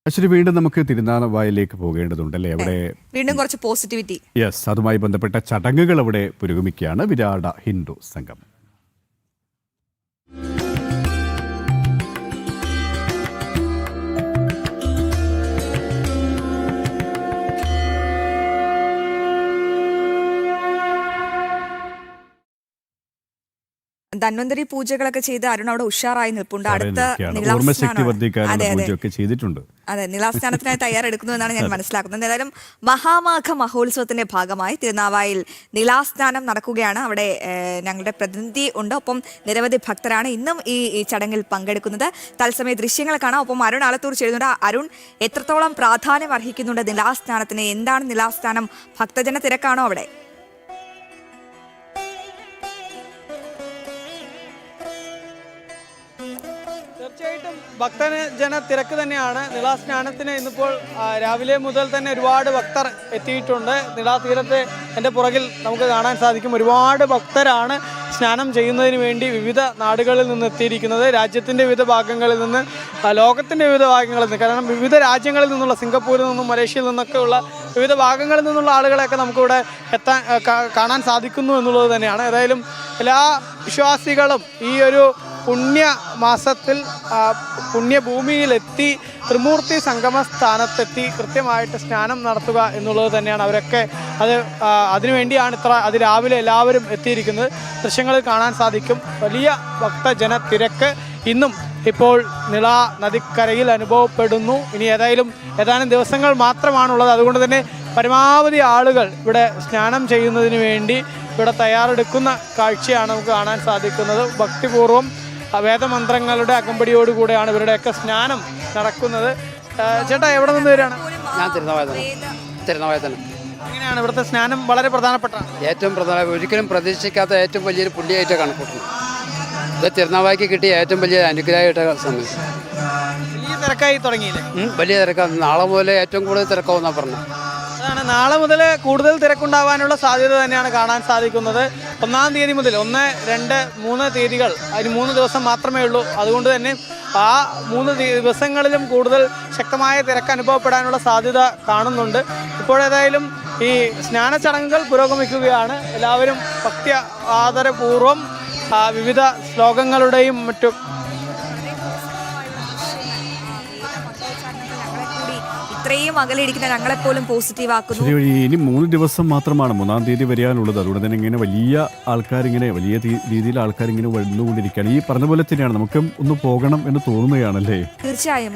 അശ്വതി, വീണ്ടും നമുക്ക് തിരുനാവായയിലേക്ക് പോകേണ്ടതുണ്ടല്ലേ? അവിടെ വീണ്ടും കുറച്ച് പോസിറ്റിവിറ്റി. യെസ്, അതുമായി ബന്ധപ്പെട്ട ചടങ്ങുകൾ അവിടെ പുരോഗമിക്കുകയാണ്. വിരാട ഹിന്ദു സംഘം. ധന്വന്തരി പൂജകളൊക്കെ ചെയ്ത് അരുൺ അവിടെ ഉഷാറായി നിൽപ്പുണ്ട്. അടുത്ത അതെ, നിലാസ്നാനത്തിനായി തയ്യാറെടുക്കുന്നു എന്നാണ് ഞാൻ മനസ്സിലാക്കുന്നത്. ഏതായാലും മഹാമാഘ മഹോത്സവത്തിന്റെ ഭാഗമായി തിരുനാവായിൽ നിലാസ്നാനം നടക്കുകയാണ്. അവിടെ ഞങ്ങളുടെ പ്രതിനിധി ഉണ്ട്, ഒപ്പം നിരവധി ഭക്തരാണ് ഇന്നും ഈ ചടങ്ങിൽ പങ്കെടുക്കുന്നത്. തത്സമയ ദൃശ്യങ്ങൾ കാണാം. ഒപ്പം അരുൺ ആലത്തൂർ ചേരുന്നുണ്ട്. അരുൺ, എത്രത്തോളം പ്രാധാന്യം അർഹിക്കുന്നുണ്ട് നിലാസ്നാനത്തിന്? എന്താണ് നിലാസ്നാനം? ഭക്തജന തിരക്കാണോ അവിടെ? തീർച്ചയായിട്ടും ഭക്തജന തിരക്ക് തന്നെയാണ്. നിലാസ്നാനത്തിന് ഇന്നിപ്പോൾ രാവിലെ മുതൽ തന്നെ ഒരുപാട് ഭക്തർ എത്തിയിട്ടുണ്ട്. നിലാതീരത്ത് എൻ്റെ പുറകിൽ നമുക്ക് കാണാൻ സാധിക്കും. ഒരുപാട് ഭക്തരാണ് സ്നാനം ചെയ്യുന്നതിന് വേണ്ടി വിവിധ നാടുകളിൽ നിന്ന് എത്തിയിരിക്കുന്നത്. രാജ്യത്തിൻ്റെ വിവിധ ഭാഗങ്ങളിൽ നിന്ന്, ലോകത്തിൻ്റെ വിവിധ ഭാഗങ്ങളിൽ നിന്ന്, കാരണം വിവിധ രാജ്യങ്ങളിൽ നിന്നുള്ള, സിംഗപ്പൂരിൽ നിന്നും മലേഷ്യയിൽ നിന്നൊക്കെയുള്ള വിവിധ ഭാഗങ്ങളിൽ നിന്നുള്ള ആളുകളെയൊക്കെ നമുക്കിവിടെ കാണാൻ സാധിക്കുന്നു എന്നുള്ളത് തന്നെയാണ്. ഏതായാലും എല്ലാ വിശ്വാസികളും ഈ ഒരു പുണ്യമാസത്തിൽ പുണ്യഭൂമിയിലെത്തി ത്രിമൂർത്തി സംഗമ സ്ഥാനത്തെത്തി കൃത്യമായിട്ട് സ്നാനം നടത്തുക എന്നുള്ളത് തന്നെയാണ്. അവരൊക്കെ അതിനുവേണ്ടിയാണ് അതിരാവിലെ എല്ലാവരും എത്തിയിരിക്കുന്നത്. ദൃശ്യങ്ങളിൽ കാണാൻ സാധിക്കും. വലിയ ഭക്തജന തിരക്ക് ഇന്നും ഇപ്പോൾ നിളാ നദിക്കരയിൽ അനുഭവപ്പെടുന്നു. ഇനി ഏതാനും ദിവസങ്ങൾ മാത്രമാണുള്ളത്. അതുകൊണ്ട് തന്നെ പരമാവധി ആളുകൾ ഇവിടെ സ്നാനം ചെയ്യുന്നതിന് വേണ്ടി ഇവിടെ തയ്യാറെടുക്കുന്ന കാഴ്ചയാണ് നമുക്ക് കാണാൻ സാധിക്കുന്നത്. ഭക്തിപൂർവ്വം വേദമന്ത്രങ്ങളുടെ അകമ്പടിയോടുകൂടെയാണ് ഇവരുടെയൊക്കെ സ്നാനം നടക്കുന്നത്. ചേട്ടാ, എവിടെ നിന്ന് വരികയാണ്? ഞാൻ തിരുനാവായ തന്നെ. എങ്ങനെയാണ് ഇവിടുത്തെ സ്നാനം? വളരെ പ്രധാനപ്പെട്ട, ഏറ്റവും പ്രധാന, ഒരിക്കലും പ്രതീക്ഷിക്കാത്ത ഏറ്റവും വലിയൊരു പുണ്യമായിട്ട് കണക്കൂട്ടുന്നു. ഇത് തിരുനാവായ്ക്ക് കിട്ടിയ ഏറ്റവും വലിയ അനുഗ്രഹമായിട്ട് സംബന്ധിച്ചു. വലിയ തിരക്കായി തുടങ്ങിയില്ലേ? വലിയ തിരക്കാണ്. നാളെ മുതൽ ഏറ്റവും കൂടുതൽ തിരക്കാവുന്നാണ് പറഞ്ഞത്. അതാണ്, നാളെ മുതൽ കൂടുതൽ തിരക്കുണ്ടാവാനുള്ള സാധ്യത തന്നെയാണ് കാണാൻ സാധിക്കുന്നത്. 1-ാം തീയതി മുതൽ 1, 2, 3 തീയതികൾ, അതിന് 3 ദിവസം മാത്രമേ ഉള്ളൂ. അതുകൊണ്ട് തന്നെ ആ 3 ദിവസങ്ങളിലും കൂടുതൽ ശക്തമായ തിരക്ക് അനുഭവപ്പെടാനുള്ള സാധ്യത കാണുന്നുണ്ട്. ഇപ്പോഴേതായാലും ഈ സ്നാന ചടങ്ങുകൾ പുരോഗമിക്കുകയാണ്. എല്ലാവരും ഭക്തി ആദരപൂർവ്വം വിവിധ ശ്ലോകങ്ങളുടെയും മറ്റും ഇത്രയും അകലിരിക്കുന്ന ഞങ്ങളെപ്പോലും പോസിറ്റീവ് ആക്കുന്നു. ഇനി 3 ദിവസം മാത്രമാണ് 3-ാം തീയതി വരാനുള്ളത്. അതുകൊണ്ട് തന്നെ ഇങ്ങനെ വലിയ രീതിയിൽ ആൾക്കാർ ഇങ്ങനെ വന്നുകൊണ്ടിരിക്കുകയാണ്. ഈ പറഞ്ഞ പോലെ തന്നെയാണ്, നമുക്ക് ഒന്ന് പോകണം എന്ന് തോന്നുകയാണല്ലേ? തീർച്ചയായും.